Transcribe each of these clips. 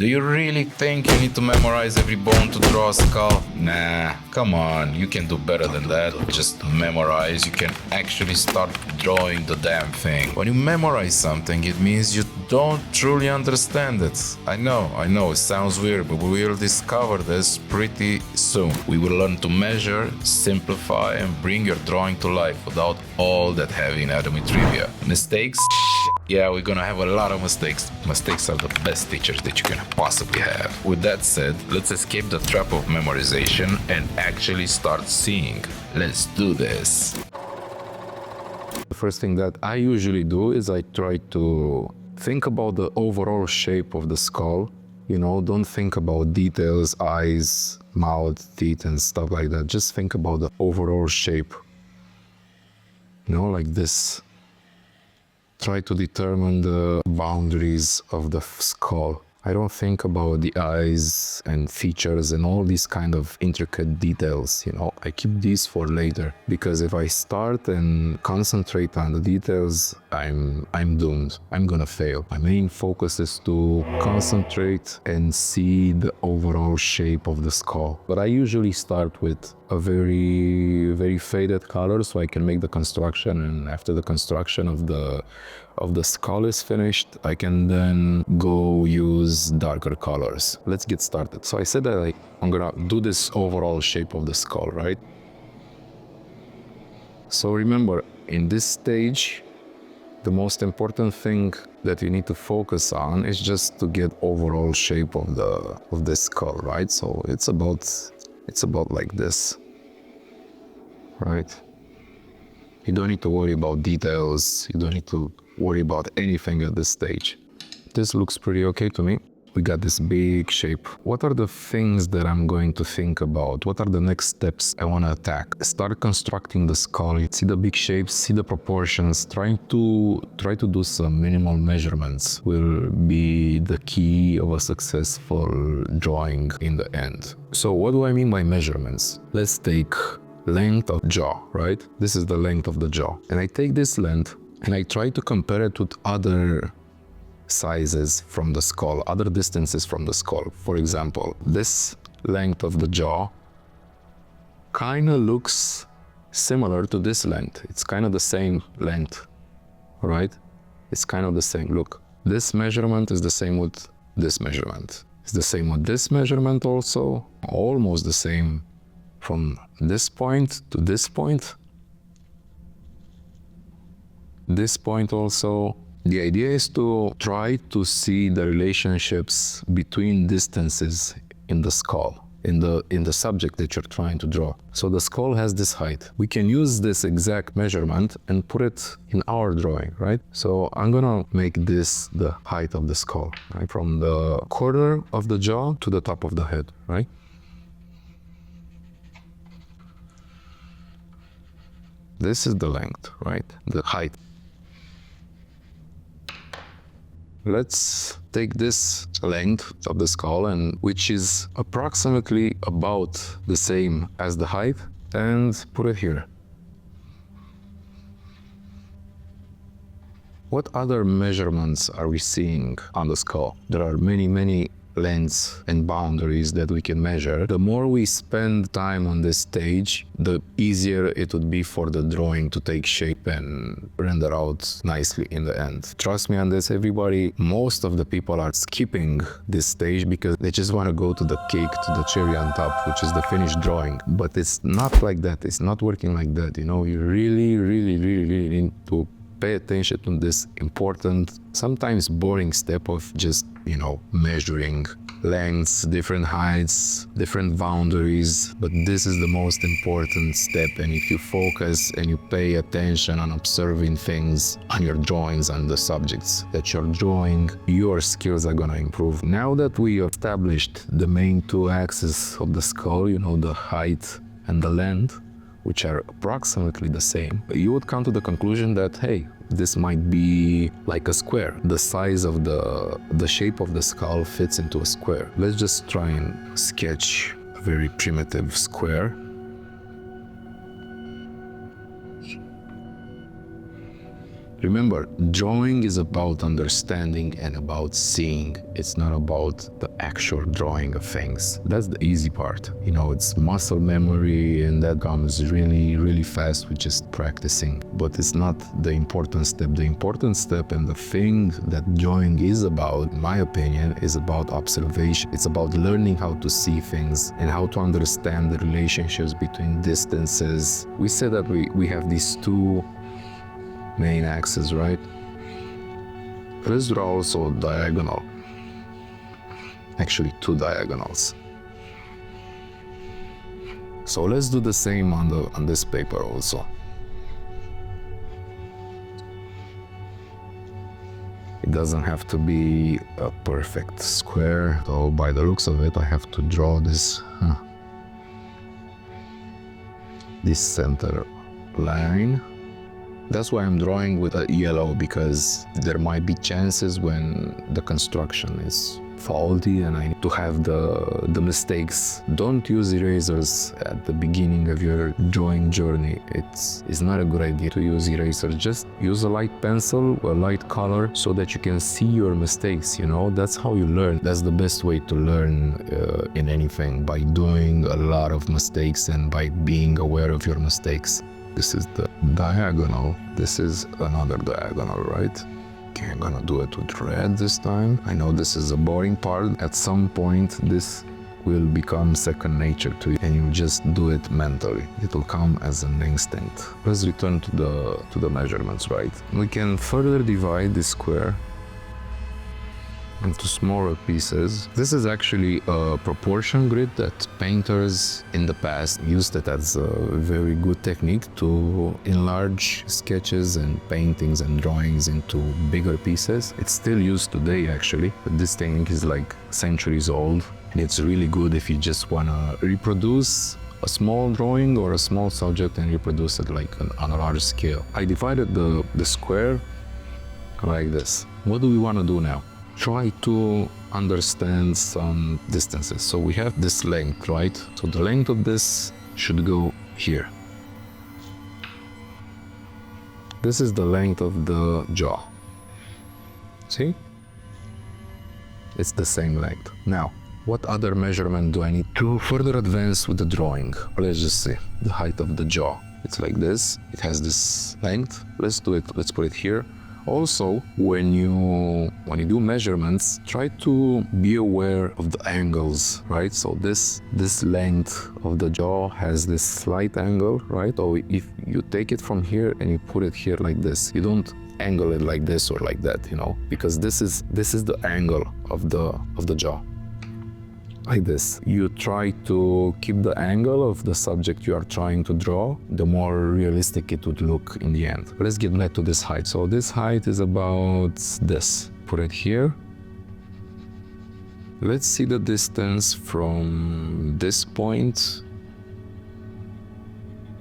Do you really think you need to memorize every bone to draw a skull? Nah, come on, you can do better than that. Just memorize, you can actually start drawing the damn thing. When you memorize something, it means you don't truly understand it. I know, it sounds weird, but we will discover this pretty soon. We will learn to measure, simplify, and bring your drawing to life without all that heavy anatomy trivia. Mistakes? Yeah, we're gonna have a lot of mistakes. Mistakes are the best teachers that you can possibly have. With that said, let's escape the trap of memorization and actually start seeing. Let's do this. The first thing that I usually do is I try to think about the overall shape of the skull. You know, don't think about details, eyes, mouth, teeth, and stuff like that. Just think about the overall shape. You know, like this. Try to determine the boundaries of the skull. I don't think about the eyes and features and all these kind of intricate details, you know. I keep these for later, because if I start and concentrate on the details, I'm doomed. I'm gonna fail. My main focus is to concentrate and see the overall shape of the skull. But I usually start with a very faded color so I can make the construction, and after the construction of the skull is finished, I can then go use darker colors. Let's get started. So I said that I'm gonna do this overall shape of the skull, right? So remember, in this stage, the most important thing that you need to focus on is just to get overall shape of the skull, right? So it's about like this, right? You don't need to worry about details. You don't need to worry about anything at this stage. This looks pretty okay to me. We got this big shape. What are the things that I'm going to think about? What are the next steps I want to attack? Start constructing the skull. See the big shapes, see the proportions. Try to do some minimal measurements will be the key of a successful drawing in the end. So what do I mean by measurements? Let's take length of jaw, right? This is the length of the jaw. And I take this length and I try to compare it with other sizes from the skull, other distances from the skull. For example, this length of the jaw kind of looks similar to this length. It's kind of the same length, right? It's kind of the same. Look, this measurement is the same with this measurement. It's the same with this measurement also, almost the same from this point to this point. This point also. The idea is to try to see the relationships between distances in the skull, in the subject that you're trying to draw. So the skull has this height. We can use this exact measurement and put it in our drawing, right? So I'm gonna make this the height of the skull, right? From the corner of the jaw to the top of the head, right? This is the length, right? The height. Let's take this length of the skull, and which is approximately about the same as the height, and put it here. What other measurements are we seeing on the skull? There are many lengths and boundaries that we can measure. The more we spend time on this stage, the easier it would be for the drawing to take shape and render out nicely in the end. Trust me on this, everybody, most of the people are skipping this stage because they just want to go to the cake, to the cherry on top, which is the finished drawing. But it's not like that. It's not working like that. You know, you really need to pay attention to this important, sometimes boring step of just, you know, measuring lengths, different heights, different boundaries. But this is the most important step, and if you focus and you pay attention on observing things on your drawings and the subjects that you're drawing, your skills are gonna improve. Now that we established the main two axes of the skull, you know, the height and the length, which are approximately the same, you would come to the conclusion that, hey, this might be like a square. The size of the shape of the skull fits into a square. Let's just try and sketch a very primitive square. Remember, drawing is about understanding and about seeing. It's not about the actual drawing of things. That's the easy part. You know, it's muscle memory, and that comes really, really fast with just practicing. But it's not the important step. The important step and the thing that drawing is about, in my opinion, is about observation. It's about learning how to see things and how to understand the relationships between distances. We said that we have these two main axes, right? Let's draw also a diagonal. Actually, two diagonals. So let's do the same on this paper also. It doesn't have to be a perfect square, though by the looks of it, I have to draw this center line. That's why I'm drawing with a yellow, because there might be chances when the construction is faulty and I need to have the mistakes. Don't use erasers at the beginning of your drawing journey. It's not a good idea to use erasers. Just use a light pencil, a light color, so that you can see your mistakes, you know? That's how you learn. That's the best way to learn in anything, by doing a lot of mistakes and by being aware of your mistakes. This is the diagonal. This is another diagonal, right? Okay, I'm gonna do it with red this time. I know this is a boring part. At some point, this will become second nature to you, and you just do it mentally. It will come as an instinct. Let's return to the measurements, right? We can further divide this square into smaller pieces. This is actually a proportion grid that painters in the past used it as a very good technique to enlarge sketches and paintings and drawings into bigger pieces. It's still used today actually, but this technique is like centuries old. And it's really good if you just wanna reproduce a small drawing or a small subject and reproduce it like on a large scale. I divided the square like this. What do we wanna do now? Try to understand some distances. So we have this length, right? So the length of this should go here. This is the length of the jaw. See? It's the same length. Now, what other measurement do I need to further advance with the drawing? Let's just see. The height of the jaw. It's like this. It has this length. Let's do it. Let's put it here. Also, when you do measurements, try to be aware of the angles, right? So this length of the jaw has this slight angle, right? Or if you take it from here and you put it here like this, you don't angle it like this or like that, you know, because this is the angle of the jaw. Like this. You try to keep the angle of the subject you are trying to draw, the more realistic it would look in the end. Let's get back to this height. So this height is about this. Put it here. Let's see the distance from this point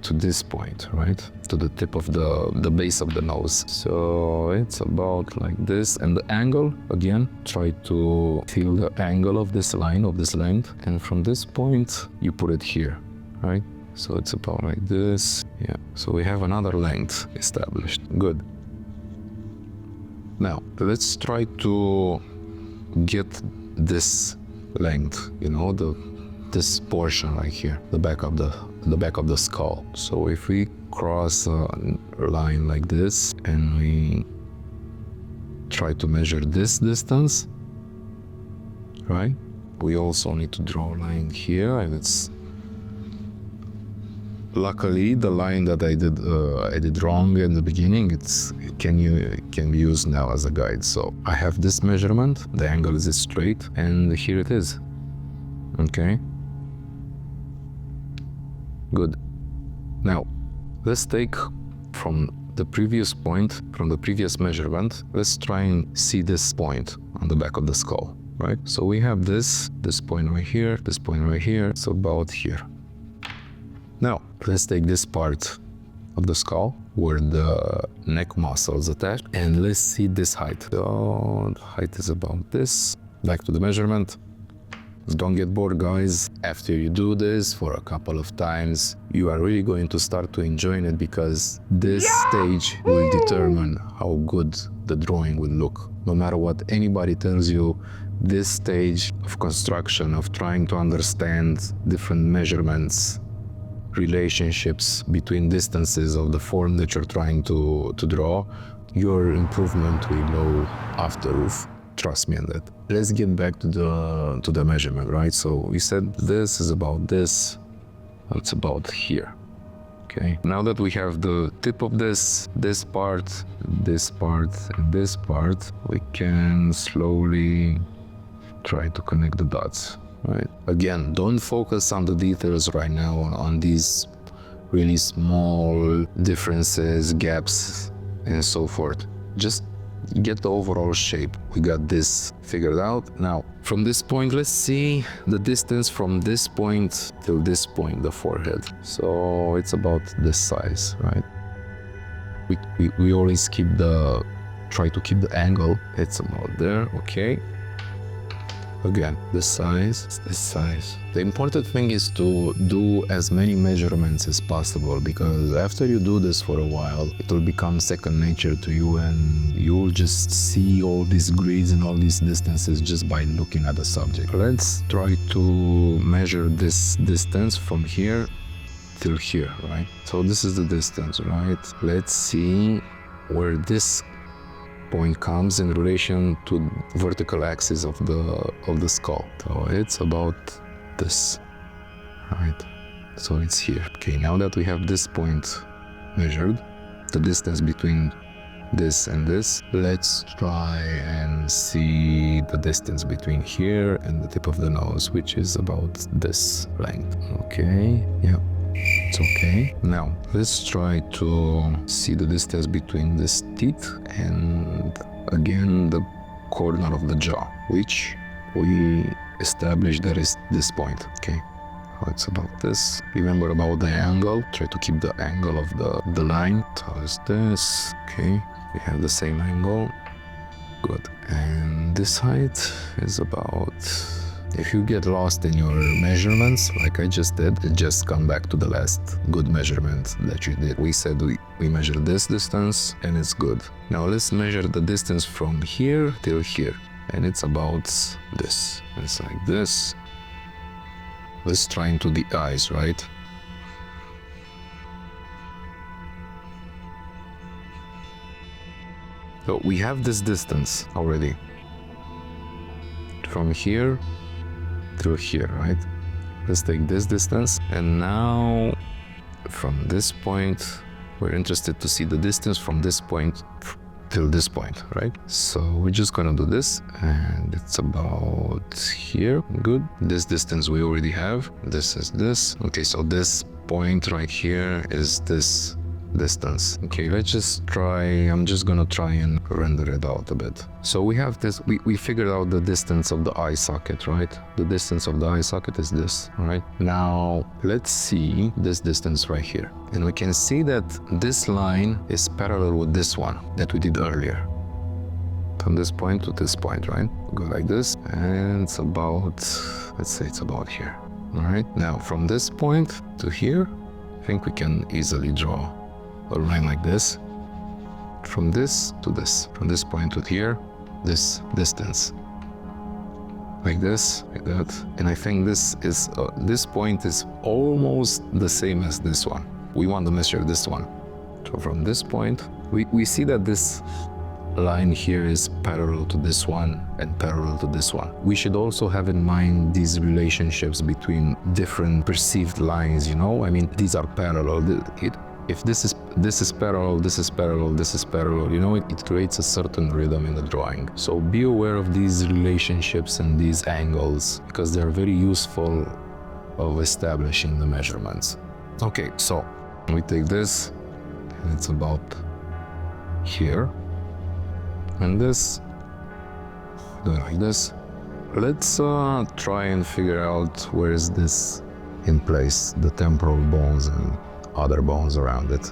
to this point, right? To the tip of the base of the nose. So it's about like this. And the angle, again, try to feel the angle of this line, of this length. And from this point, you put it here, right? So it's about like this. Yeah. So we have another length established. Good. Now, let's try to get this length, you know, this portion right here, the back of the skull. So if we cross a line like this and we try to measure this distance, right? We also need to draw a line here, and it's luckily the line that I did wrong in the beginning. It can be used now as a guide. So I have this measurement, the angle is straight, and here it is. Okay. Good. Now, let's take from the previous point, from the previous measurement, let's try and see this point on the back of the skull, right? So we have this point right here, this point right here, so about here. Now, let's take this part of the skull where the neck muscle is attached, and let's see this height. So the height is about this. Back to the measurement. Don't get bored, guys. After you do this for a couple of times, you are really going to start to enjoy it, because this stage will determine how good the drawing will look. No matter what anybody tells you, this stage of construction, of trying to understand different measurements, relationships between distances of the form that you're trying to draw, your improvement will go off the roof. Trust me on that. Let's get back to the measurement, right? So we said this is about this, it's about here. Okay. Now that we have the tip of this part, and this part, we can slowly try to connect the dots, right? Again, don't focus on the details right now, on these really small differences, gaps, and so forth. Just get the overall shape. We got this figured out. Now, from this point, let's see the distance from this point till this point, the forehead. So it's about this size, right? We always try to keep the angle. It's about there, okay. Again, this size. The important thing is to do as many measurements as possible, because after you do this for a while, it will become second nature to you, and you'll just see all these grids and all these distances just by looking at the subject. Let's try to measure this distance from here till here, right? So this is the distance, right? Let's see where this point comes in relation to vertical axis of the skull. So it's about this, right? So it's here. Okay, now that we have this point measured, the distance between this and this, let's try and see the distance between here and the tip of the nose, which is about this length. Okay, yeah. It's okay. Now, let's try to see the distance between this teeth and, again, the corner of the jaw, which we established that is this point, okay? So it's about this. Remember about the angle. Try to keep the angle of the line. So it's this, okay? We have the same angle. Good. And this height is about... If you get lost in your measurements, like I just did, just come back to the last good measurement that you did. We said we measured this distance, and it's good. Now let's measure the distance from here till here, and it's about this. It's like this. Let's try into the eyes, right? So we have this distance already. From here through here, right? Let's take this distance, and now from this point we're interested to see the distance from this point till this point, right? So we're just gonna do this, and it's about here. Good. This distance we already have. This is this. Okay, so this point right here is this distance. Okay, let's just try, I'm just gonna try and render it out a bit. So we have this, we figured out the distance of the eye socket, right? The distance of the eye socket is this, right? Now, let's see this distance right here. And we can see that this line is parallel with this one that we did earlier. From this point to this point, right? Go like this, and it's about, let's say it's about here. All right, now from this point to here, I think we can easily draw a line like this, from this to this, from this point to here, this distance, like this, like that. And I think this point is almost the same as this one. We want to measure this one. So from this point, we see that this line here is parallel to this one and parallel to this one. We should also have in mind these relationships between different perceived lines, you know? I mean, these are parallel. If this is parallel, this is parallel, this is parallel, you know, it creates a certain rhythm in the drawing. So be aware of these relationships and these angles, because they're very useful of establishing the measurements. Okay, so we take this, and it's about here, and this, do it like this. Let's try and figure out where is this in place, the temporal bones and other bones around it.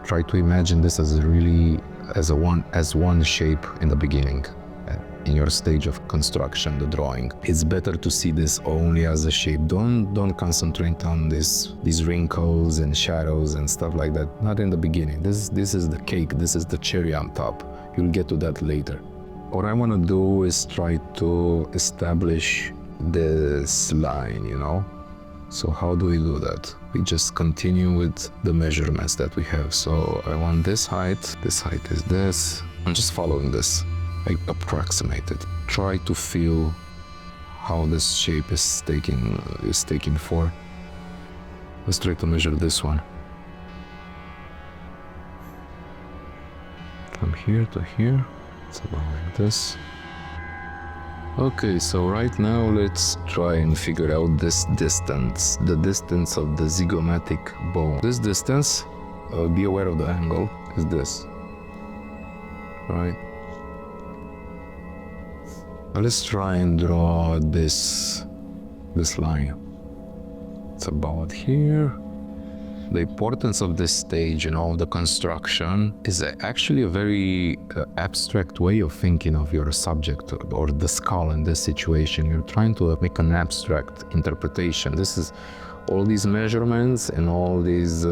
Try to imagine this as one shape in the beginning. in your stage of construction, the drawing. It's better to see this only as a shape. Don't concentrate on these wrinkles and shadows and stuff like that. Not in the beginning. This is the cake. This is the cherry on top. You'll get to that later. What I want to do is try to establish this line, you know? So how do we do that? We just continue with the measurements that we have. So I want this height is this. I'm just following this. I approximate it. Try to feel how this shape is taking form. Let's try to measure this one. From here to here, it's about like this. Okay, so right now let's try and figure out this distance, the distance of the zygomatic bone. This distance, be aware of the angle, is this, right? Now let's try and draw this line. It's about here. The importance of this stage, you know, the construction, is actually a very abstract way of thinking of your subject or the skull in this situation. You're trying to make an abstract interpretation. This is all these measurements and all these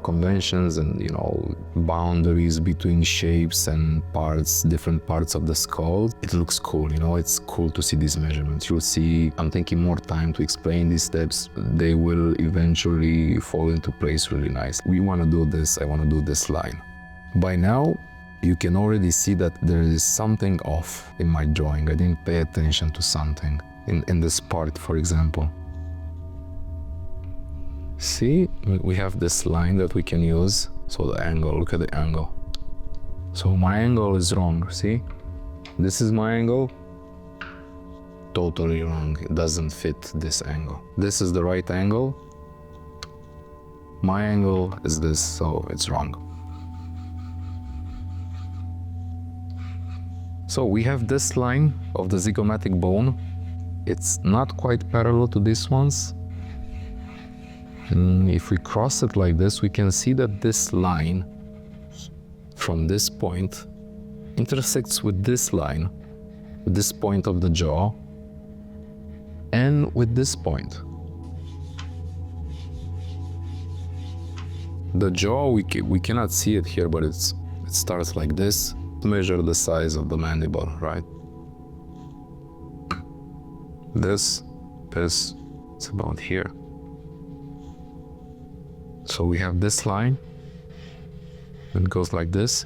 conventions and, you know, boundaries between shapes and parts, different parts of the skull. It looks cool, you know, it's cool to see these measurements. You'll see I'm taking more time to explain these steps. They will eventually fall into place really nice. We want to do this, I want to do this line. By now, you can already see that there is something off in my drawing. I didn't pay attention to something in this part, for example. See, we have this line that we can use. So the angle, look at the angle. So my angle is wrong, see? This is my angle. Totally wrong, it doesn't fit this angle. This is the right angle. My angle is this, so it's wrong. So we have this line of the zygomatic bone. It's not quite parallel to these ones. And if we cross it like this, we can see that this line from this point intersects with this line, with this point of the jaw, and with this point. The jaw, we cannot see it here, but it starts like this. Measure the size of the mandible, right? This, it's about here. So we have this line, it goes like this.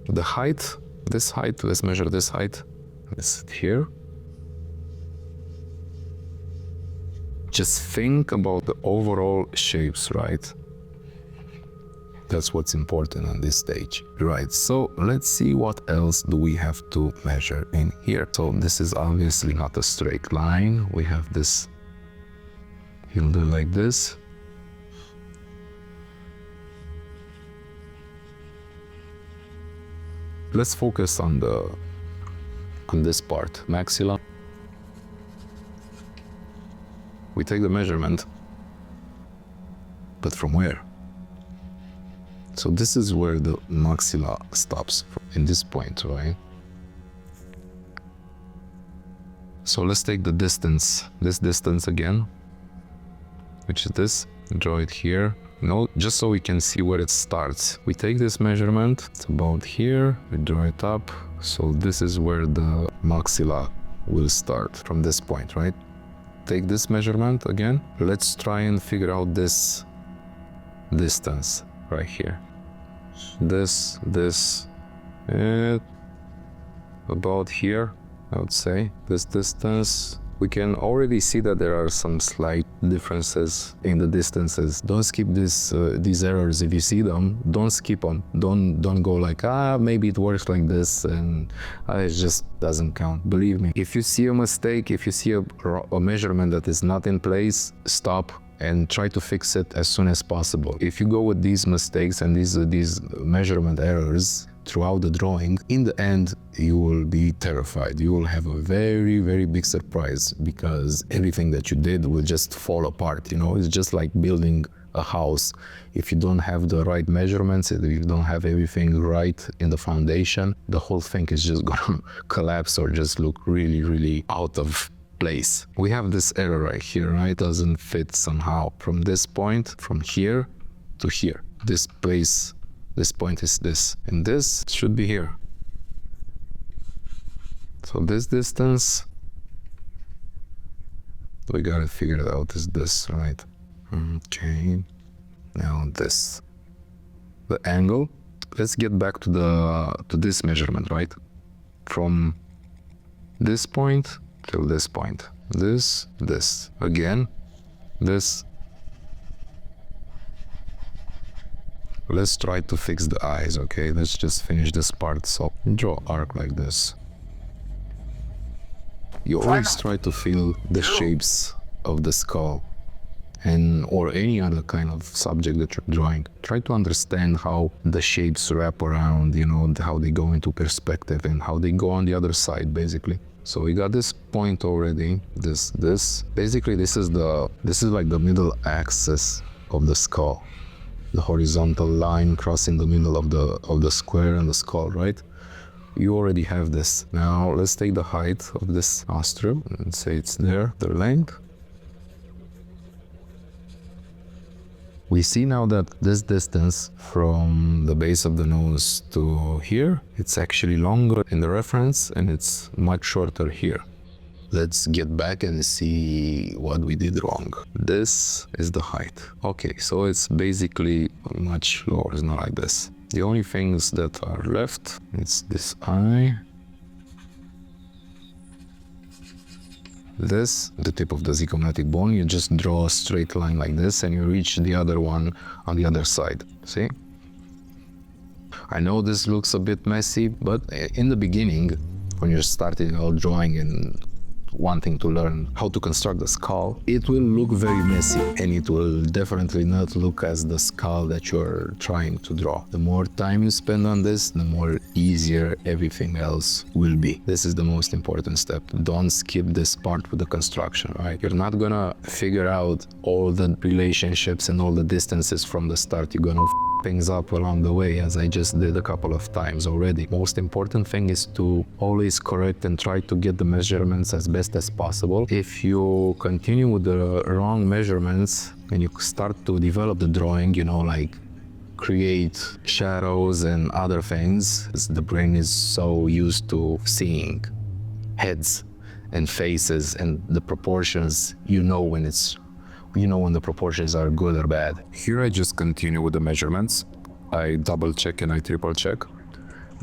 The height, this height, let's measure this height. It's here. Just think about the overall shapes, right? That's what's important on this stage. Right, so let's see what else do we have to measure in here. So this is obviously not a straight line. We have this, you'll do like this. Let's focus on this part, maxilla. We take the measurement, but from where? So this is where the maxilla stops, in this point, right? So let's take the distance, this distance again, which is this, draw it here. No, just so we can see where it starts. We take this measurement, it's about here, we draw it up. So this is where the maxilla will start, from this point, right? Take this measurement again. Let's try and figure out this distance right here. This, and about here, I would say. This distance, we can already see that there are some slight differences in the distances. Don't skip these errors. If you see them, don't skip on. Don't go like, maybe it works like this and it just doesn't count. Believe me, if you see a mistake, if you see a measurement that is not in place, stop and try to fix it as soon as possible. If you go with these mistakes and these measurement errors throughout the drawing, in the end, you will be terrified. You will have a very, very big surprise because everything that you did will just fall apart. You know, it's just like building a house. If you don't have the right measurements, if you don't have everything right in the foundation, the whole thing is just gonna collapse or just look really, really out of place. We have this error right here, right? Doesn't fit somehow from this point, from here to here. This place, this point is this, and this should be here. So this distance, we gotta figure it out, is this, right? Okay, now this. The angle, let's get back to this measurement, right? From this point till this point. This, again, this. Let's try to fix the eyes, okay? Let's just finish this part. So draw arc like this. You always try to feel the shapes of the skull and or any other kind of subject that you're drawing. Try to understand how the shapes wrap around, you know, how they go into perspective and how they go on the other side, basically. So we got this point already, this. Basically, this is like the middle axis of the skull. The horizontal line crossing the middle of the square and the skull, right? You already have this. Now let's take the height of this nostril and say it's there, the length. We see now that this distance from the base of the nose to here, it's actually longer in the reference and it's much shorter here. Let's get back and see what we did wrong. This is the height. Okay, so it's basically much lower, it's not like this. The only things that are left, it's this eye, this, the tip of the zygomatic bone. You just draw a straight line like this and you reach the other one on the other side, see? I know this looks a bit messy, but in the beginning, when you're starting out drawing and wanting to learn how to construct the skull, it will look very messy and it will definitely not look as the skull that you're trying to draw. The more time you spend on this, the more easier everything else will be. This is the most important step. Don't skip this part with the construction, right? You're not gonna figure out all the relationships and all the distances from the start. You're gonna things up along the way, as I just did a couple of times already. Most important thing is to always correct and try to get the measurements as best as possible. If you continue with the wrong measurements and you start to develop the drawing, you know, like create shadows and other things, the brain is so used to seeing heads and faces and the proportions, you know when the proportions are good or bad. Here I just continue with the measurements. I double check and I triple check.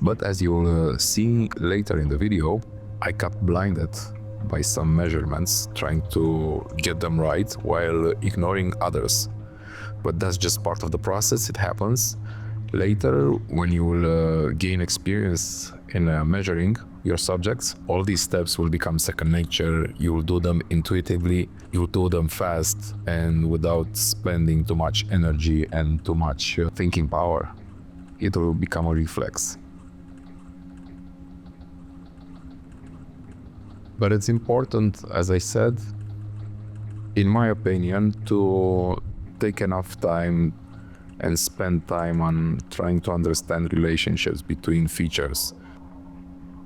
But as you'll see later in the video, I got blinded by some measurements, trying to get them right while ignoring others. But that's just part of the process, it happens. Later, when you will gain experience in measuring your subjects, all these steps will become second nature. You will do them intuitively, you'll do them fast and without spending too much energy and too much thinking power. It will become a reflex. But it's important, as I said, in my opinion, to take enough time and spend time on trying to understand relationships between features.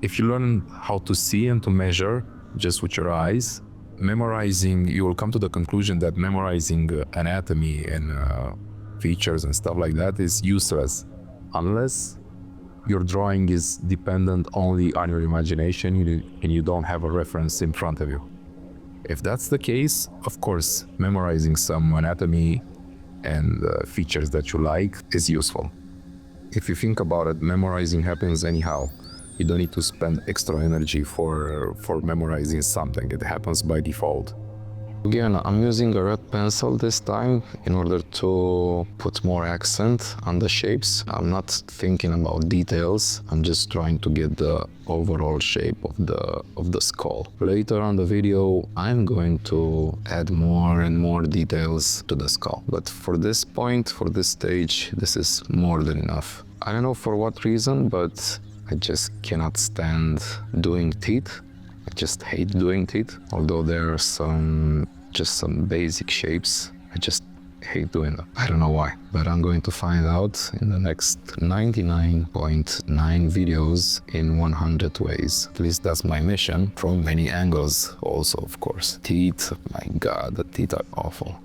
If you learn how to see and to measure just with your eyes, memorizing, you will come to the conclusion that memorizing anatomy and features and stuff like that is useless unless your drawing is dependent only on your imagination and you don't have a reference in front of you. If that's the case, of course, memorizing some anatomy and features that you like is useful. If you think about it, memorizing happens anyhow. You don't need to spend extra energy for memorizing something. It happens by default. Again, I'm using a red pencil this time in order to put more accent on the shapes. I'm not thinking about details. I'm just trying to get the overall shape of the skull. Later on the video, I'm going to add more and more details to the skull. But for this point, for this stage, this is more than enough. I don't know for what reason, but I just cannot stand doing teeth. I just hate doing teeth, although there are some basic shapes. I just hate doing that. I don't know why, but I'm going to find out in the next 99.9 videos in 100 ways. At least that's my mission, from many angles also, of course. Teeth, my God, the teeth are awful.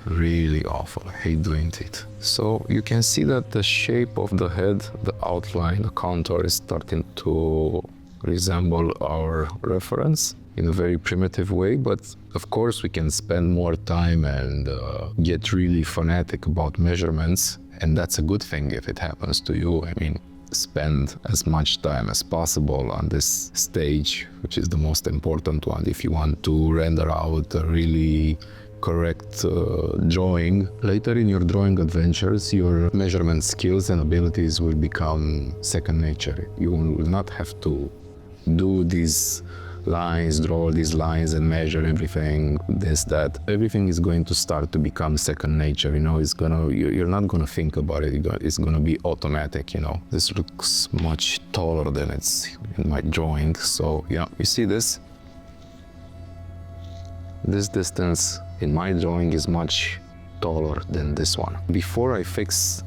Really awful. I hate doing teeth. So you can see that the shape of the head, the outline, the contour is starting to resemble our reference in a very primitive way, but of course we can spend more time and get really fanatic about measurements, and that's a good thing if it happens to you. I mean, spend as much time as possible on this stage, which is the most important one if you want to render out a really correct drawing. Later in your drawing adventures, your measurement skills and abilities will become second nature. You will not have to do these lines, draw these lines and measure everything, this, that. Everything is going to start to become second nature, you know. You're not gonna think about it, it's gonna be automatic, you know. This looks much taller than it's in my drawing, so yeah, you see this? This distance in my drawing is much taller than this one. Before I fix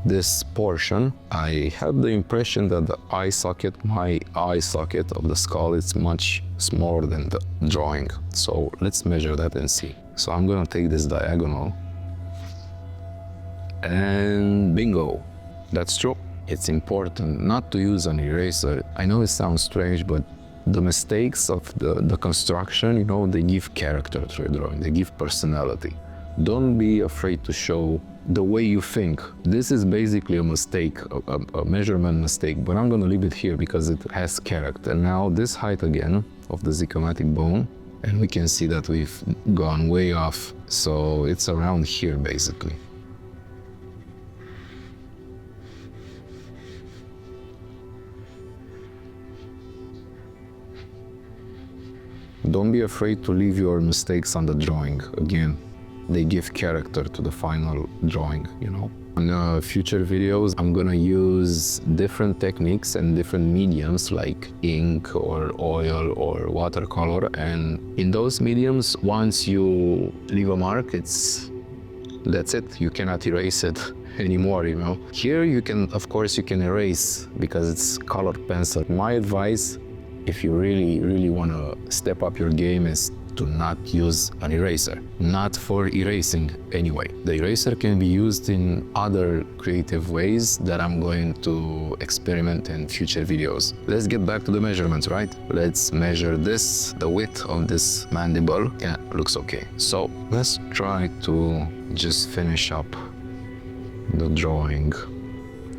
this portion, I have the impression that the eye socket, my eye socket of the skull, is much smaller than the drawing. So let's measure that and see. So I'm gonna take this diagonal and bingo, that's true. It's important not to use an eraser. I know it sounds strange, but the mistakes of the construction, you know, they give character to your drawing, they give personality. Don't be afraid to show the way you think. This is basically a mistake, a measurement mistake, but I'm gonna leave it here because it has character. Now this height again of the zygomatic bone, and we can see that we've gone way off, so it's around here basically. Don't be afraid to leave your mistakes on the drawing. Again, they give character to the final drawing, you know. In future videos, I'm gonna use different techniques and different mediums like ink or oil or watercolor. And in those mediums, once you leave a mark, that's it. You cannot erase it anymore, you know. Here you can, of course, you can erase because it's colored pencil. My advice, if you really want to step up your game, is to not use an eraser. Not for erasing anyway. The eraser can be used in other creative ways that I'm going to experiment in future videos. Let's get back to the measurements, right? Let's measure this, the width of this mandible. Yeah, looks okay. So let's try to just finish up the drawing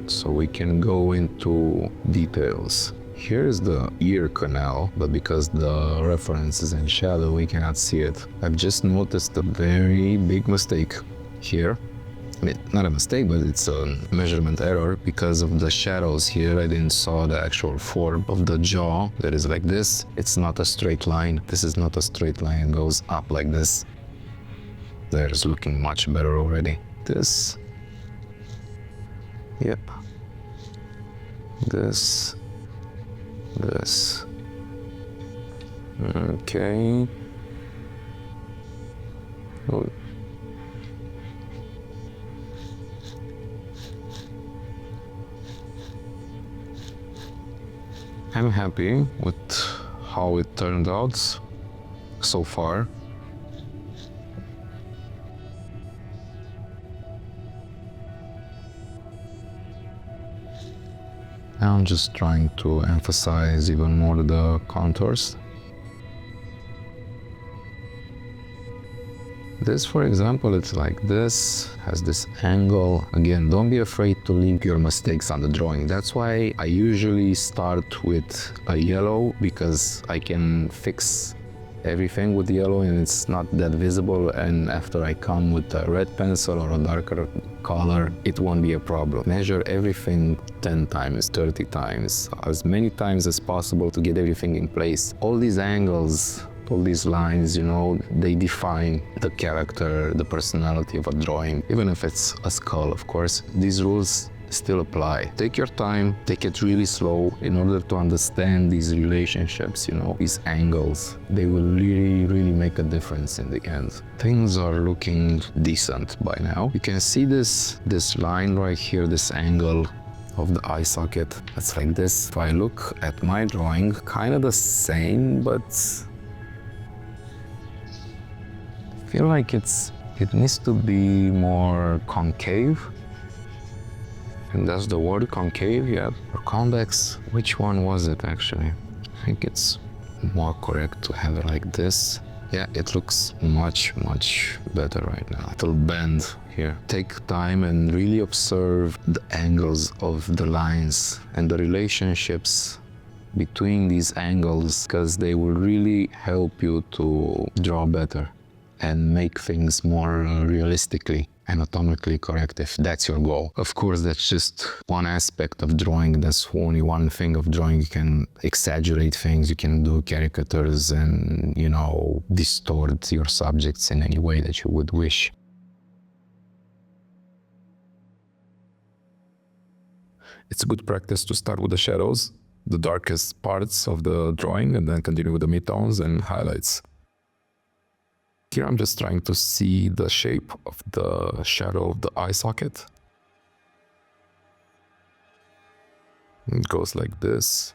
so we can go into details. Here's the ear canal, but because the reference is in shadow, we cannot see it. I've just noticed a very big mistake here. I mean, not a mistake, but it's a measurement error. Because of the shadows here, I didn't saw the actual form of the jaw that is like this. It's not a straight line. This is not a straight line, it goes up like this. There's looking much better already. This, yep, this, okay. Oh. I'm happy with how it turned out so far. I'm just trying to emphasize even more the contours. This, for example, it's like this, has this angle. Again, don't be afraid to leave your mistakes on the drawing. That's why I usually start with a yellow, because I can fix everything with yellow and it's not that visible, and after I come with a red pencil or a darker color, it won't be a problem. Measure everything 10 times, 30 times, as many times as possible to get everything in place. All these angles, all these lines, you know, they define the character, the personality of a drawing, even if it's a skull, of course. These rules still apply. Take your time, take it really slow in order to understand these relationships, these angles. They will really make a difference in the end. Things are looking decent by now. You can see this line right here, this angle of the eye socket. It's like this. If I look at my drawing, kind of the same, but I feel like it needs to be more concave. And that's the word, concave, yeah. Or convex. Which one was it actually? I think it's more correct to have it like this. Yeah, it looks much better right now. It'll bend here. Take time and really observe the angles of the lines and the relationships between these angles, because they will really help you to draw better and make things more realistically, anatomically correct, if that's your goal. Of course, that's just one aspect of drawing. That's only one thing of drawing. You can exaggerate things, you can do caricatures and, distort your subjects in any way that you would wish. It's a good practice to start with the shadows, the darkest parts of the drawing, and then continue with the midtones and highlights. Here I'm just trying to see the shape of the shadow of the eye socket. It goes like this.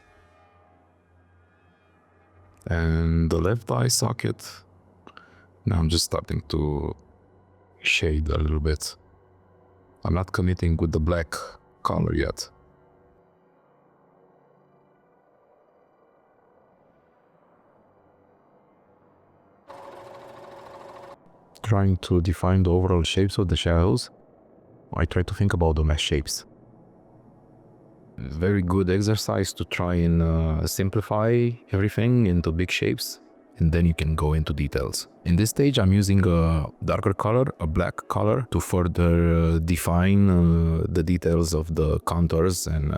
And the left eye socket, now I'm just starting to shade a little bit. I'm not committing with the black color yet. Trying to define the overall shapes of the shadows, I try to think about them as shapes. Very good exercise to try and simplify everything into big shapes, and then you can go into details. In this stage, I'm using a darker color, a black color, to further define the details of the contours and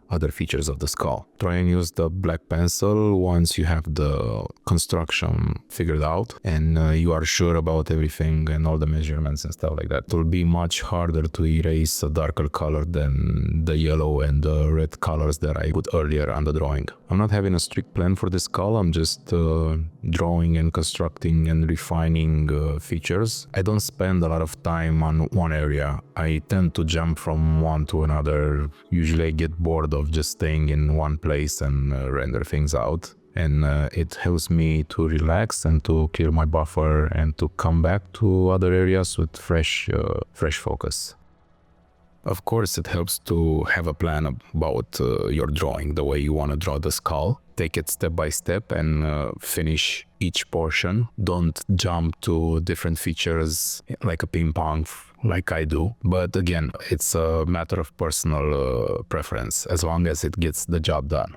other features of the skull. Try and use the black pencil once you have the construction figured out and you are sure about everything and all the measurements and stuff like that. It will be much harder to erase a darker color than the yellow and the red colors that I put earlier on the drawing. I'm not having a strict plan for this skull. I'm just drawing and constructing and refining features. I don't spend a lot of time on one area. I tend to jump from one to another. Usually I get bored of just staying in one place and render things out. And it helps me to relax and to clear my buffer and to come back to other areas with fresh focus. Of course, it helps to have a plan about your drawing, the way you want to draw the skull. Take it step by step and finish each portion. Don't jump to different features like a ping pong like I do. But again, it's a matter of personal preference, as long as it gets the job done.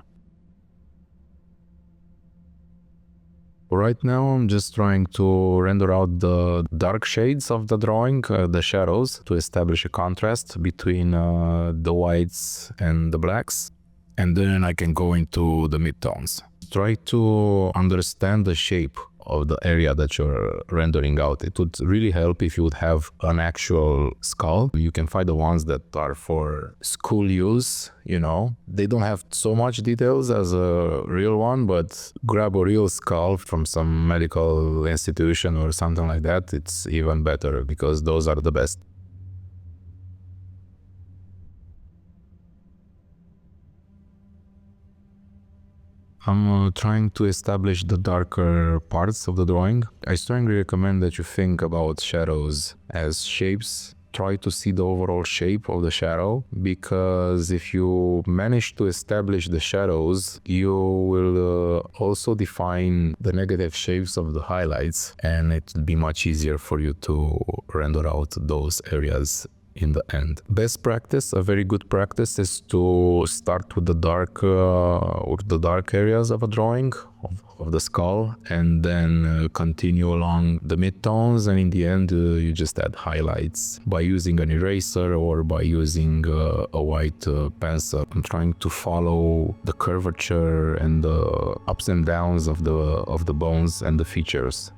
Right now, I'm just trying to render out the dark shades of the drawing, the shadows, to establish a contrast between the whites and the blacks. And then I can go into the midtones. Try to understand the shape of the area that you're rendering out. It would really help if you would have an actual skull. You can find the ones that are for school use, you know. They don't have so much details as a real one, but grab a real skull from some medical institution or something like that. It's even better because those are the best. I'm trying to establish the darker parts of the drawing. I strongly recommend that you think about shadows as shapes. Try to see the overall shape of the shadow, because if you manage to establish the shadows, you will also define the negative shapes of the highlights, and it will be much easier for you to render out those areas in the end. Best practice, a very good practice, is to start with the dark areas of a drawing of the skull, and then continue along the midtones, and in the end you just add highlights by using an eraser or by using a white pencil. I'm trying to follow the curvature and the ups and downs of the bones and the features.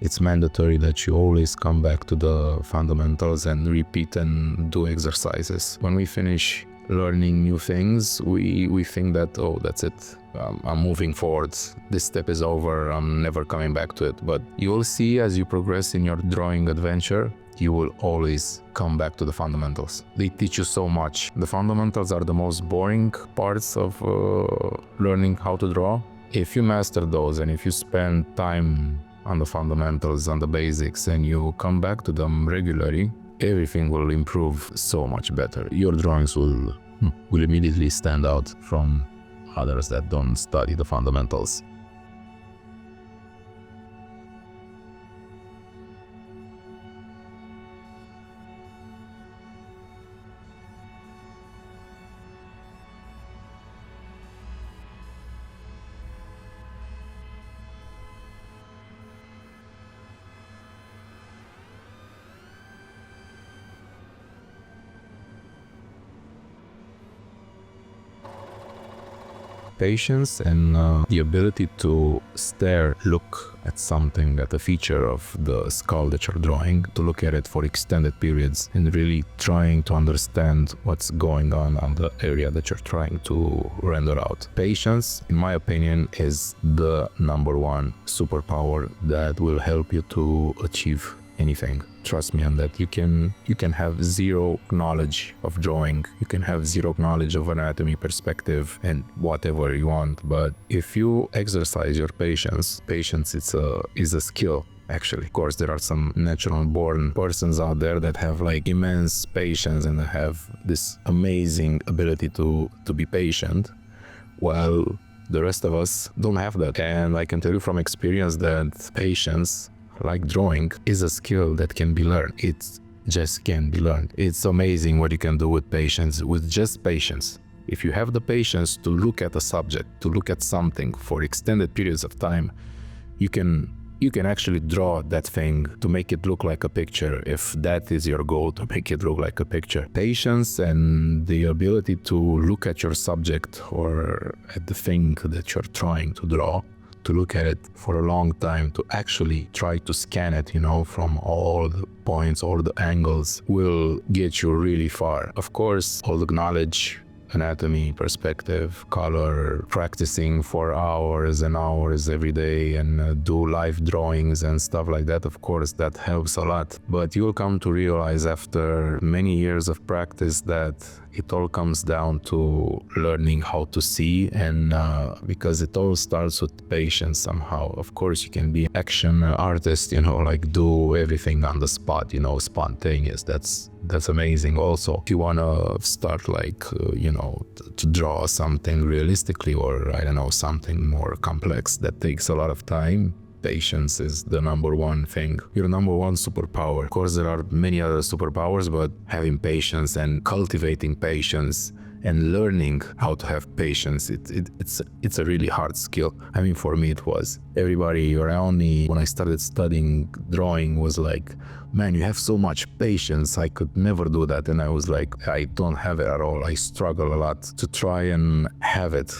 It's mandatory that you always come back to the fundamentals and repeat and do exercises. When we finish learning new things, we think that, oh, that's it. I'm moving forward. This step is over. I'm never coming back to it. But you will see as you progress in your drawing adventure, you will always come back to the fundamentals. They teach you so much. The fundamentals are the most boring parts of learning how to draw. If you master those and if you spend time on the fundamentals, on the basics, and you come back to them regularly, everything will improve so much better. Your drawings will immediately stand out from others that don't study the fundamentals. Patience and the ability to look at something, at a feature of the skull that you're drawing, to look at it for extended periods and really trying to understand what's going on the area that you're trying to render out. Patience, in my opinion, is the #1 superpower that will help you to achieve anything. Trust me on that. You can have zero knowledge of drawing, you can have zero knowledge of anatomy, perspective, and whatever you want, but if you exercise your patience is a skill. Actually, of course, there are some natural born persons out there that have like immense patience and have this amazing ability to be patient, while the rest of us don't have that. And I can tell you from experience that patience, like drawing, is a skill that can be learned. It just can be learned. It's amazing what you can do with patience, with just patience. If you have the patience to look at a subject, to look at something for extended periods of time, you can actually draw that thing to make it look like a picture, if that is your goal, to make it look like a picture. Patience and the ability to look at your subject or at the thing that you're trying to draw, to look at it for a long time, to actually try to scan it, from all the points, all the angles, will get you really far. Of course, all the knowledge, anatomy, perspective, color, practicing for hours and hours every day and do live drawings and stuff like that, of course, that helps a lot. But you'll come to realize after many years of practice that it all comes down to learning how to see, and because it all starts with patience somehow. Of course, you can be action artist, like do everything on the spot, spontaneous. That's amazing. Also, if you want to start like, to draw something realistically, or I don't know, something more complex that takes a lot of time, patience is the #1 thing, your #1 superpower. Of course, there are many other superpowers, but having patience and cultivating patience and learning how to have patience, it's a really hard skill. I mean, for me it was. Everybody around me when I started studying drawing was like, man, you have so much patience, I could never do that. And I was like, I don't have it at all. I struggle a lot to try and have it.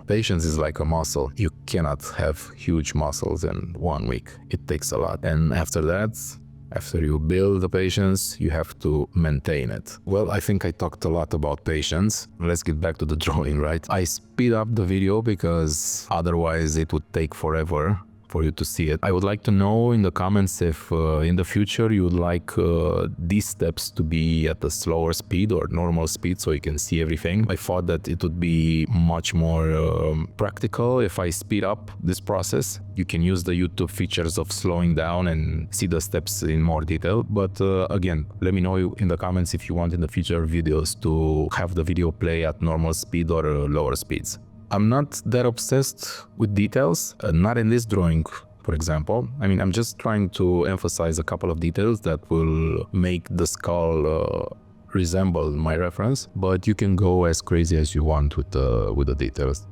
Patience is like a muscle. You cannot have huge muscles in 1 week. It takes a lot. And after you build the patience, you have to maintain it. Well, I think I talked a lot about patience. Let's get back to the drawing, right? I speed up the video because otherwise it would take forever for you to see it. I would like to know in the comments if in the future you would like these steps to be at a slower speed or normal speed so you can see everything. I thought that it would be much more practical if I speed up this process. You can use the YouTube features of slowing down and see the steps in more detail. But again, let me know in the comments if you want in the future videos to have the video play at normal speed or lower speeds. I'm not that obsessed with details, not in this drawing, for example. I mean, I'm just trying to emphasize a couple of details that will make the skull resemble my reference, but you can go as crazy as you want with the details.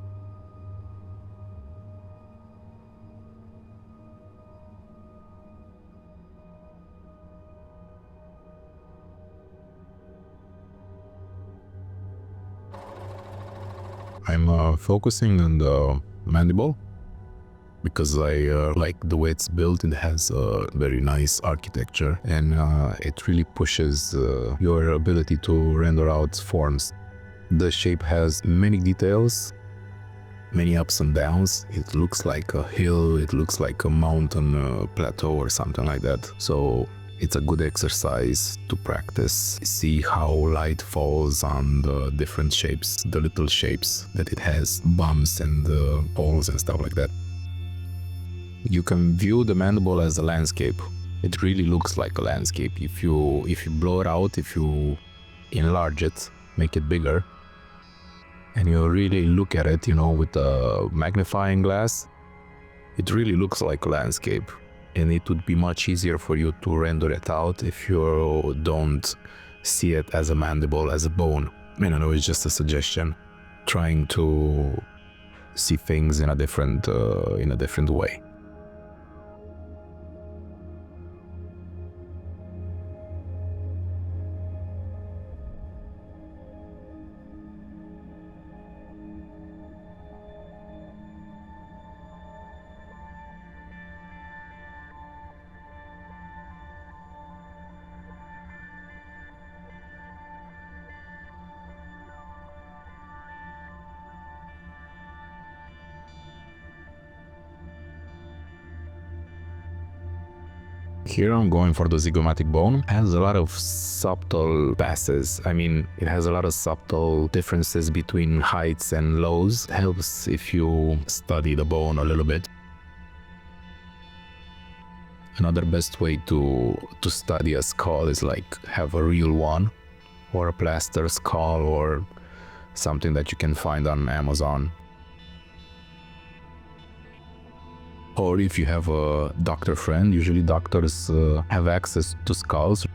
I'm focusing on the mandible. because I like the way it's built. It has a very nice architecture, and it really pushes your ability to render out forms. The shape has many details, many ups and downs. It looks like a hill, it looks like a mountain plateau or something like that. So it's a good exercise to practice, see how light falls on the different shapes, the little shapes that it has, bumps and holes and stuff like that. You can view the mandible as a landscape. It really looks like a landscape. If you blow it out, if you enlarge it, make it bigger, and you really look at it, with a magnifying glass, it really looks like a landscape. And it would be much easier for you to render it out if you don't see it as a mandible, as a bone. I know it's just a suggestion, trying to see things in a different way. Here I'm going for the zygomatic bone. It has a lot of subtle passes. It has a lot of subtle differences between heights and lows. It helps if you study the bone a little bit. Another best way to study a skull is like have a real one, or a plaster skull, or something that you can find on Amazon. Or if you have a doctor friend, usually doctors have access to skulls.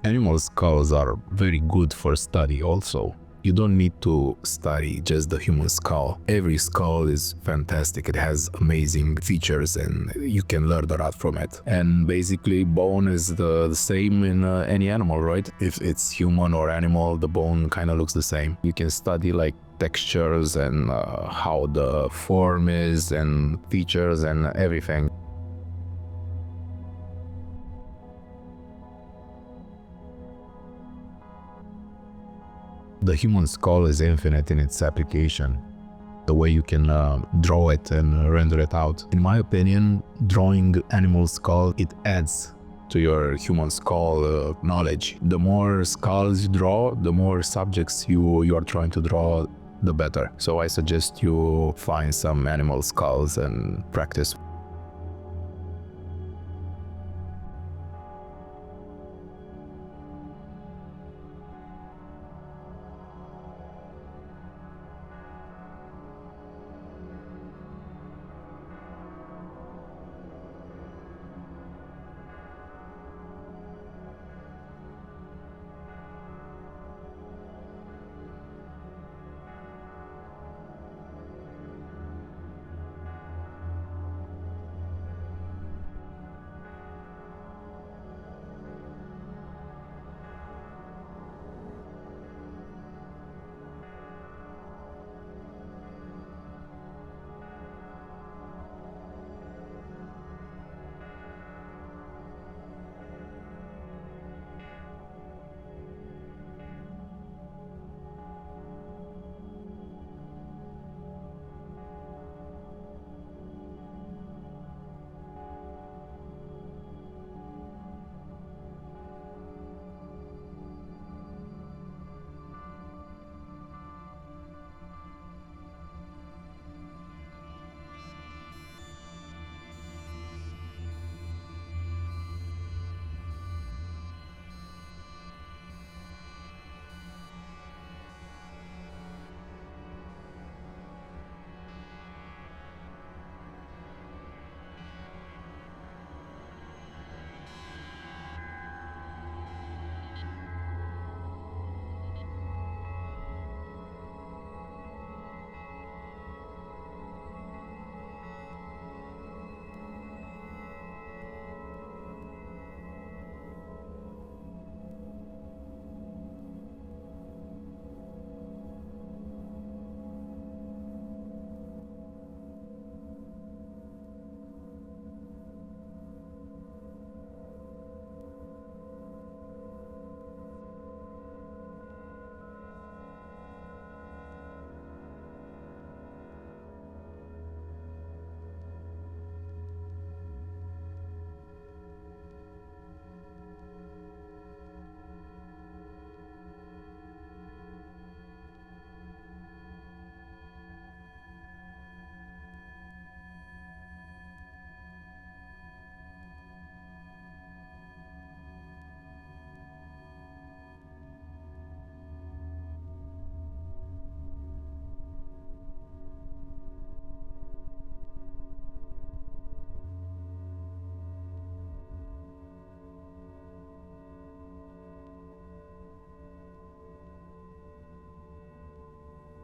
Animal skulls are very good for study also. You don't need to study just the human skull. Every skull is fantastic. It has amazing features and you can learn a lot from it. And basically bone is the same in any animal, right? If it's human or animal, the bone kind of looks the same. You can study like textures and how the form is and features and everything. The human skull is infinite in its application. The way you can draw it and render it out. In my opinion, drawing animal skull, it adds to your human skull knowledge. The more skulls you draw, the more subjects you are trying to draw, the better. So I suggest you find some animal skulls and practice.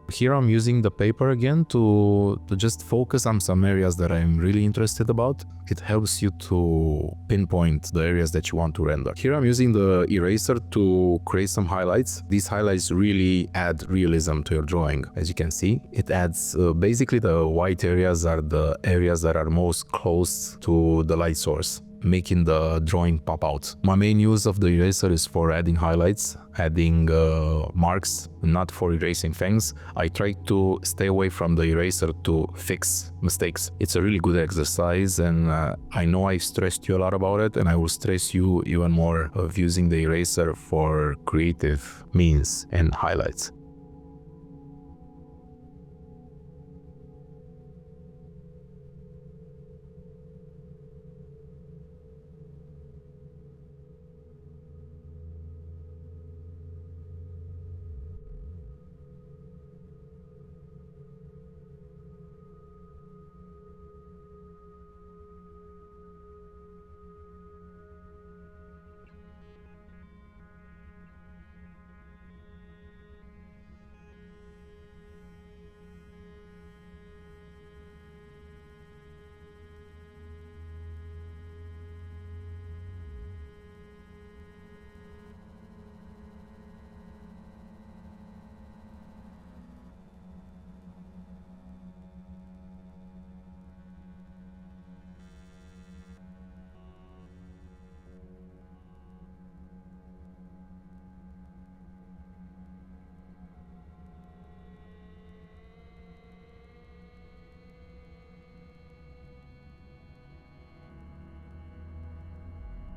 Here I'm using the paper again to just focus on some areas that I'm really interested about. It helps you to pinpoint the areas that you want to render. Here I'm using the eraser to create some highlights. These highlights really add realism to your drawing. As you can see, it adds basically the white areas are the areas that are most close to the light source, making the drawing pop out. My main use of the eraser is for adding highlights, adding marks, not for erasing things. I try to stay away from the eraser to fix mistakes. It's a really good exercise, and I know I stressed you a lot about it, and I will stress you even more of using the eraser for creative means and highlights.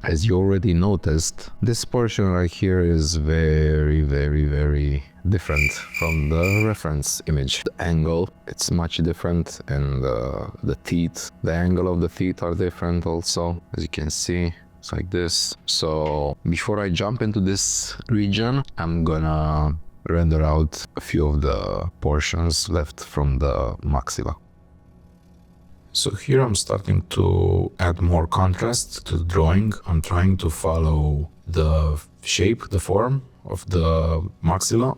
As you already noticed, this portion right here is very different from the reference image. The angle, it's much different, and the teeth, the angle of the teeth are different also. As you can see, it's like this. So before I jump into this region, I'm gonna render out a few of the portions left from the maxilla. So here I'm starting to add more contrast to the drawing. I'm trying to follow the shape, the form of the maxilla.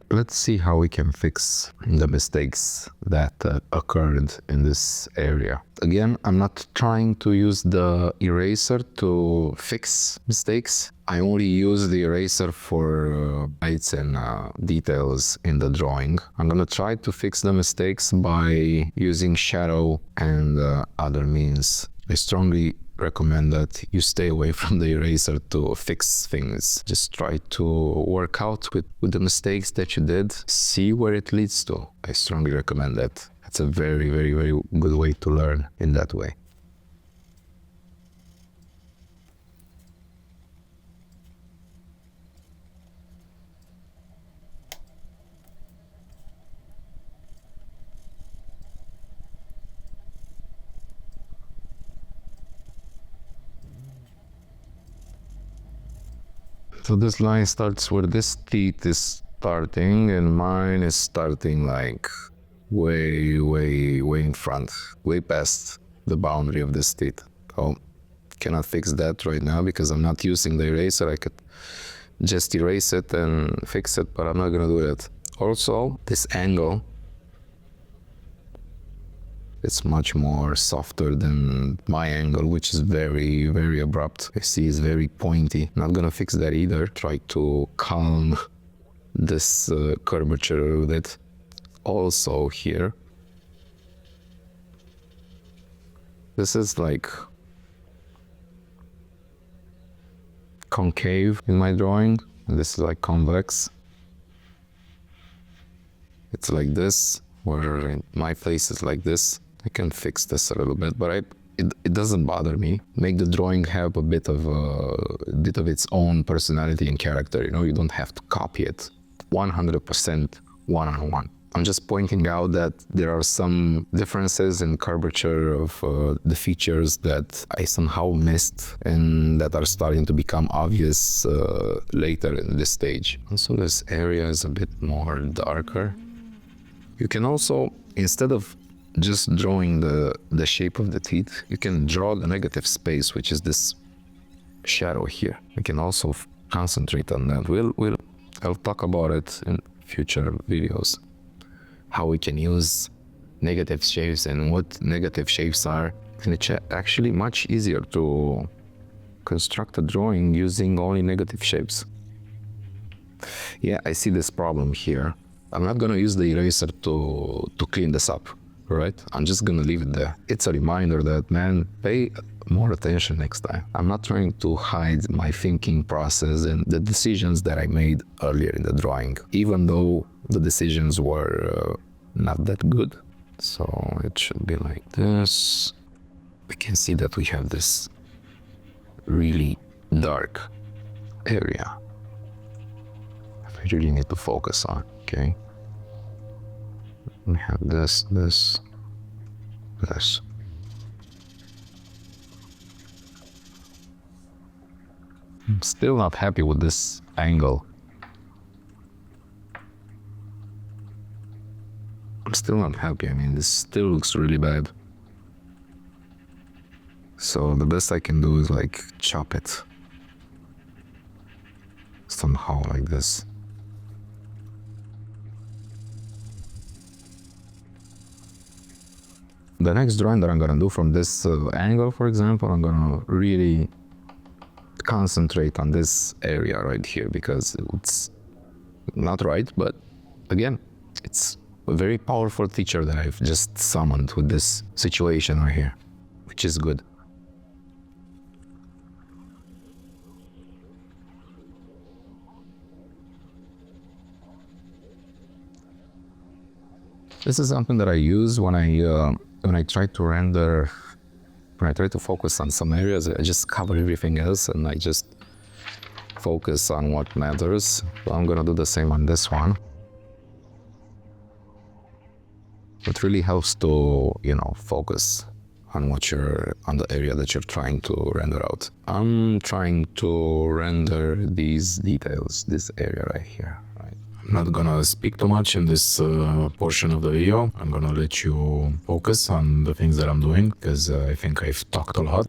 Let's see how we can fix the mistakes that occurred in this area. Again, I'm not trying to use the eraser to fix mistakes. I only use the eraser for lights and details in the drawing. I'm gonna try to fix the mistakes by using shadow and other means. I strongly recommend that you stay away from the eraser to fix things. Just try to work out with the mistakes that you did. See where it leads to. I strongly recommend that. It's a very good way to learn in that way. So this line starts where this teeth is starting, and mine is starting like way in front, way past the boundary of this teeth. So cannot fix that right now because I'm not using the eraser. I could just erase it and fix it, but I'm not gonna do that. Also, this angle, it's much more softer than my angle, which is very abrupt. I see it's very pointy. Not gonna fix that either. Try to calm this curvature with it. Also here, this is like concave in my drawing, and this is like convex. It's like this, where my face is like this. I can fix this a little bit, but it doesn't bother me. Make the drawing have a bit of its own personality and character. You know, you don't have to copy it 100% one-on-one. I'm just pointing out that there are some differences in curvature of the features that I somehow missed and that are starting to become obvious later in this stage. Also, this area is a bit more darker. You can also, instead of just drawing the shape of the teeth, you can draw the negative space, which is this shadow here. We can also concentrate on that. I'll talk about it in future videos, how we can use negative shapes and what negative shapes are. And it's actually much easier to construct a drawing using only negative shapes. Yeah, I see this problem here. I'm not gonna use the eraser to clean this up, right? I'm just gonna leave it there. It's a reminder that, man, pay more attention next time. I'm not trying to hide my thinking process and the decisions that I made earlier in the drawing, even though the decisions were not that good. So it should be like this. We can see that we have this really dark area. I really need to focus on, okay? We have this. I'm still not happy with this angle. I'm still not happy. I mean, this still looks really bad. So the best I can do is like chop it somehow like this. The next drawing that I'm gonna do from this angle, for example, I'm gonna really concentrate on this area right here because it's not right, but again, it's a very powerful teacher that I've just summoned with this situation right here, which is good. This is something that I use when I try to render, when I try to focus on some areas. I just cover everything else and I just focus on what matters. So I'm gonna do the same on this one. It really helps to, focus on on the area that you're trying to render out. I'm trying to render these details, this area right here. I'm not gonna speak too much in this portion of the video. I'm gonna let you focus on the things that I'm doing because I think I've talked a lot.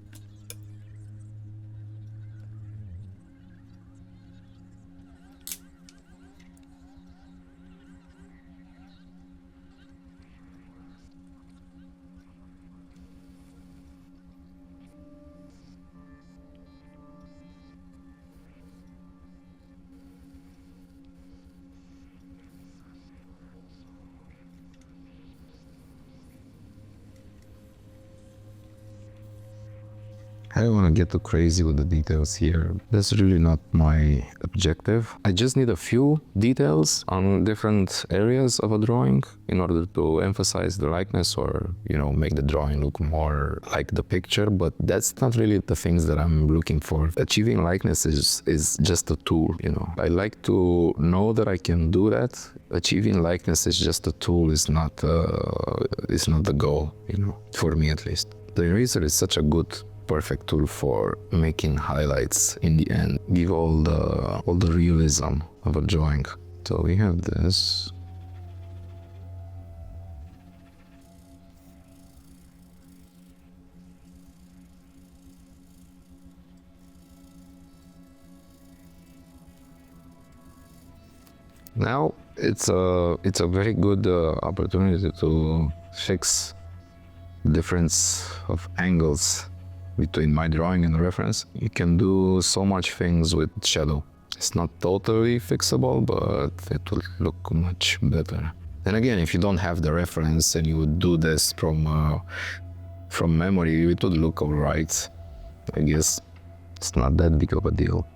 I don't want to get too crazy with the details here. That's really not my objective. I just need a few details on different areas of a drawing in order to emphasize the likeness or, make the drawing look more like the picture, but that's not really the things that I'm looking for. Achieving likeness is just a tool, I like to know that I can do that. Achieving likeness is just a tool, it's not the goal, for me at least. The eraser is such a good perfect tool for making highlights in the end, give all the realism of a drawing. So we have this. Now it's a very good opportunity to fix the difference of angles between my drawing and the reference. You can do so much things with shadow. It's not totally fixable, but it will look much better. Then again, if you don't have the reference and you would do this from memory, it would look alright. I guess it's not that big of a deal.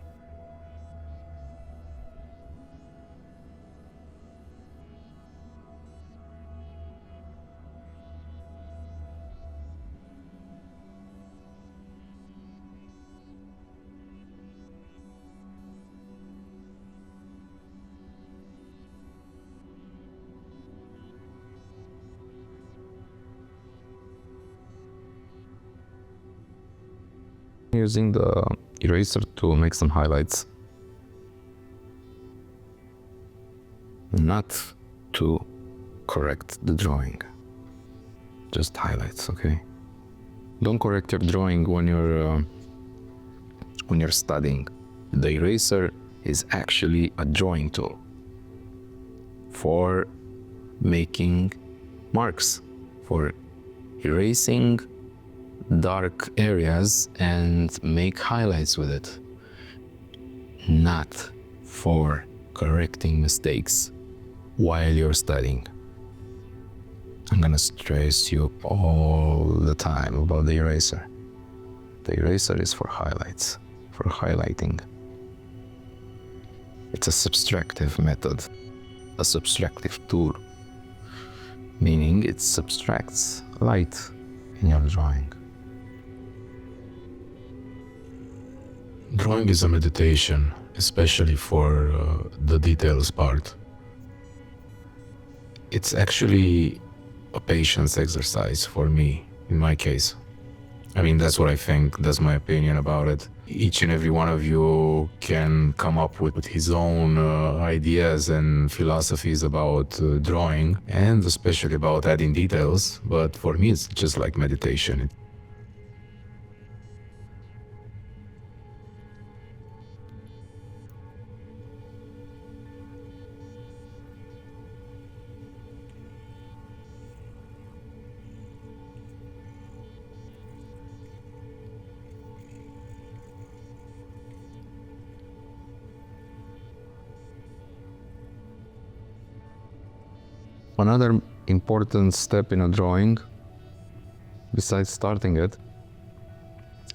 Using the eraser to make some highlights. Not too correct the drawing. Just highlights, okay? Don't correct your drawing when you're studying. The eraser is actually a drawing tool for making marks, for erasing dark areas and make highlights with it, not for correcting mistakes while you're studying. I'm gonna stress you all the time about the eraser. The eraser is for highlights, for highlighting. It's a subtractive method, a subtractive tool, meaning it subtracts light in your drawing. Drawing is a meditation, especially for the details part. It's actually a patience exercise for me, in my case. I mean, that's what I think, that's my opinion about it. Each and every one of you can come up with his own ideas and philosophies about drawing, and especially about adding details, but for me it's just like meditation. Another important step in a drawing, besides starting it,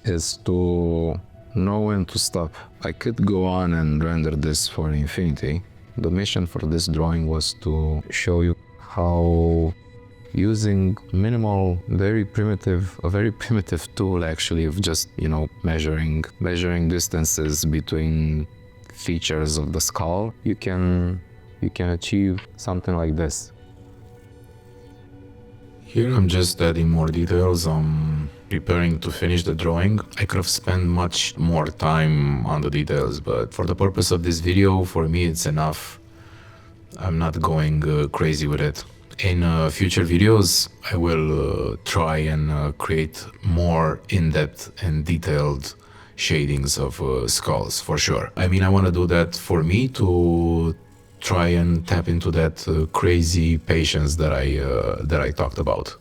is to know when to stop. I could go on and render this for infinity. The mission for this drawing was to show you how using minimal, a very primitive tool actually of just, measuring distances between features of the skull, you can achieve something like this. Here I'm just adding more details. I'm preparing to finish the drawing. I could have spent much more time on the details, but for the purpose of this video, for me it's enough. I'm not going crazy with it. In future videos, I will try and create more in-depth and detailed shadings of skulls, for sure. I mean, I want to do that for me to try and tap into that crazy patience that I talked about.